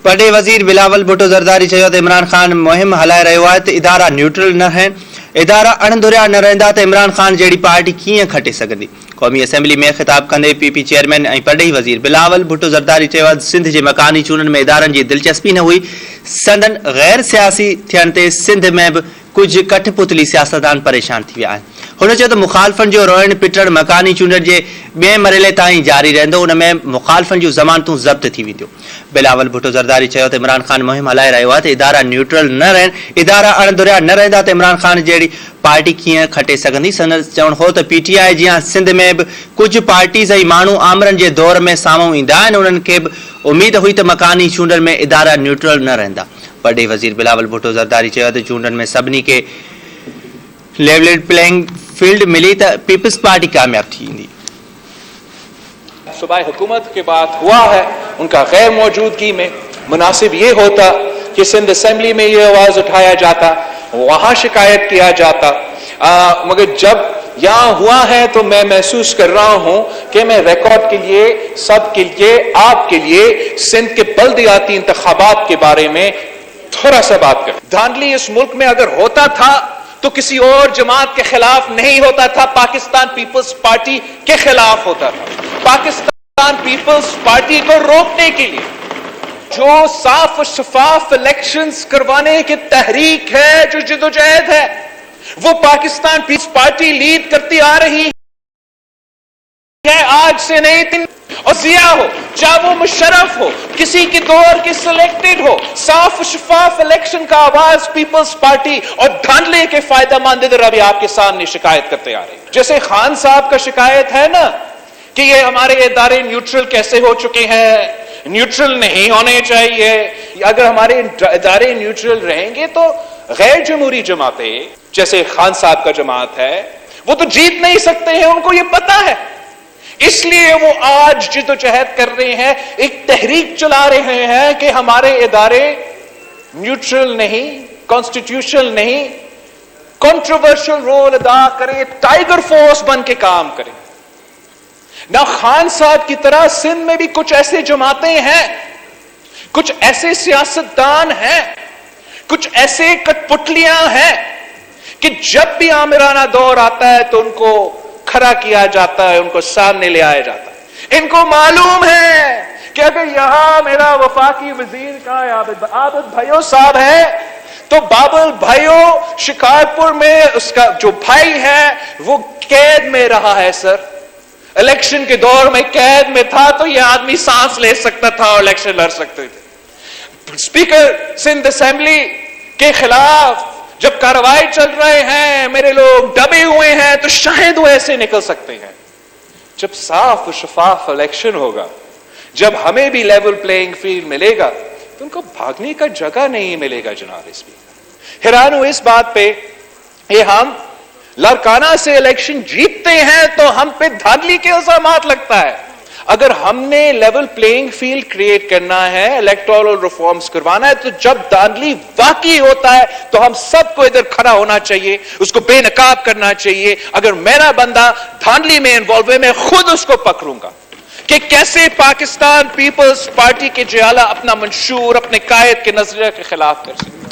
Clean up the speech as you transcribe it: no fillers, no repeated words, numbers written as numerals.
वॾे वज़ीर बिलावल भुट्टो ज़रदारी चयो त इमरान खान मुहिम हलाए रहियो आहे त इदारा न्यूट्रल न आहिनि। इदारा अणधुरिया न रहंदा त इमरान खान जहिड़ी पार्टी कीअं खटे सघंदी। क़ौमी असेंबली में ख़िताब कंदे पीपी चेयरमैन ऐं परॾेही वज़ीर बिलावल भुट्टो ज़रदारी चयो सिंध जे मकानी चूंडनि में इदारनि जी दिलचस्पी न हुई। संदन गैर सियासी थियण ते सिंध में बि कुझु कठपुतली सियासतदान परेशान थी विया आहिनि। हुन चयो त मुखालफ़नि जो रोइण पिटण मकानी चूंडनि जे ॿिए मरहले ताईं जारी रहंदो। उन में मुखालफ़नि जूं ज़मानतूं ज़ब्त थी वेंदियूं। बिलावल भुट्टो ज़रदारी चयो त इमरान खान मुहिम हलाए रहियो आहे त इदारा न्यूट्रल न रहनि। इदारा अणधुरिया न रहंदा त इमरान खान जहिड़ी पार्टी कीअं खटे सघंदी। संदसि चवणु हो त पीटीआई जीअं सिंध में बि कुझु पार्टीज़ ऐं माण्हू आमरनि जे दौर में साम्हूं ईंदा आहिनि। उन्हनि खे बि उमेद हुई त मकानी चूंडनि में इदारा न्यूट्रल न रहंदा। परॾेही वज़ीर बिलावल भुट्टो ज़रदारी चयो त चूंडनि में सभिनी खे लेवल प्लेइंग फील्ड मिली त पीपल्स पार्टी कामयाब थी ईंदी। सूबाई हुकूमत के बाद हुआ है, उनका गैर मौजूदगी में मुनासिब ये होता कि सिंध असेंबली में ये आवाज उठाया जाता, वहां शिकायत किया जाता। मगर जब यहाँ हुआ है तो मैं महसूस कर रहा हूं कि मैं रिकॉर्ड के लिए, सबके लिए, आपके लिए सिंध के बल्दियाती इंतखाबात के बारे में थोड़ा सा बात करें। धांधली इस मुल्क में अगर होता था तो किसी और जमात के खिलाफ नहीं होता था, पाकिस्तान पीपल्स पार्टी के खिलाफ होता था। पाकिस्तान पीपल्स पार्टी को रोकने के लिए जो साफ और शफाफ इलेक्शंस करवाने की तहरीक है, जो जिदोजहद है, वो पाकिस्तान पीपल्स पार्टी लीड करती आ रही है। आज से नहीं, और जिया हो, चाहे वो मुशर्रफ हो, किसी के दौर के सिलेक्टेड हो, साफ शफाफ इलेक्शन का आवाज पीपल्स पार्टी और धांधले के फायदा मंद इधर अभी आपके सामने शिकायत करते आ रहे हैं। जैसे खान साहब का शिकायत है ना कि ये हमारे इदारे न्यूट्रल कैसे हो चुके हैं, न्यूट्रल नहीं होने चाहिए। अगर हमारे इदारे न्यूट्रल रहेंगे तो गैर जमहूरी जमातें जैसे खान साहब का जमात है वो तो जीत नहीं सकते हैं, उनको ये पता है। इसलिए वो आज जिदोजहद कर रहे हैं, एक तहरीक चला रहे हैं कि हमारे इदारे न्यूट्रल नहीं, कॉन्स्टिट्यूशनल नहीं, कंट्रोवर्शियल रोल अदा करें, टाइगर फोर्स बन के काम करें। ना खान साहब की तरह सिंध में भी कुछ ऐसे जमातें हैं, कुछ ऐसे सियासतदान हैं, कुछ ऐसे कठपुतलियां हैं कि जब भी आमिराना दौर आता है तो उनको खड़ा किया जाता है, उनको सामने ले आया जाता है। इनको मालूम है कि अगर यहां मेरा वफाकी वजीर का आबिद भाइयों साहब है तो बाबुल भाइयों शिकारपुर में उसका जो भाई है वो कैद में रहा है। सर, इलेक्शन के दौर में कैद में था तो यह आदमी सांस ले सकता था और इलेक्शन लड़ सकते थे। स्पीकर सिंध असेंबली के खिलाफ जब कार्रवाई चल रहे हैं, मेरे लोग दबे हुए हैं, तो शायद वो ऐसे निकल सकते हैं। जब साफ और शफाफ इलेक्शन होगा, जब हमें भी लेवल प्लेइंग फील्ड मिलेगा तो उनको भागने का जगह नहीं मिलेगा। जनाब स्पीकर, हैरान हूं इस बात पे, ये हम लड़काना से इलेक्शन जीतते हैं तो हम पे धांधली के इल्जामात लगता है। अगर हमने लेवल प्लेइंग फील्ड क्रिएट करना है, इलेक्टोरल रिफॉर्म्स करवाना है, तो जब धांधली वाकई होता है तो हम सबको इधर खड़ा होना चाहिए, उसको बेनकाब करना चाहिए। अगर मेरा बंदा धांधली में इन्वॉल्व है, मैं खुद उसको पकड़ूंगा कि कैसे पाकिस्तान पीपल्स पार्टी के जियाला अपना मंशूर अपने कायद के नजरिए के खिलाफ कर सकते।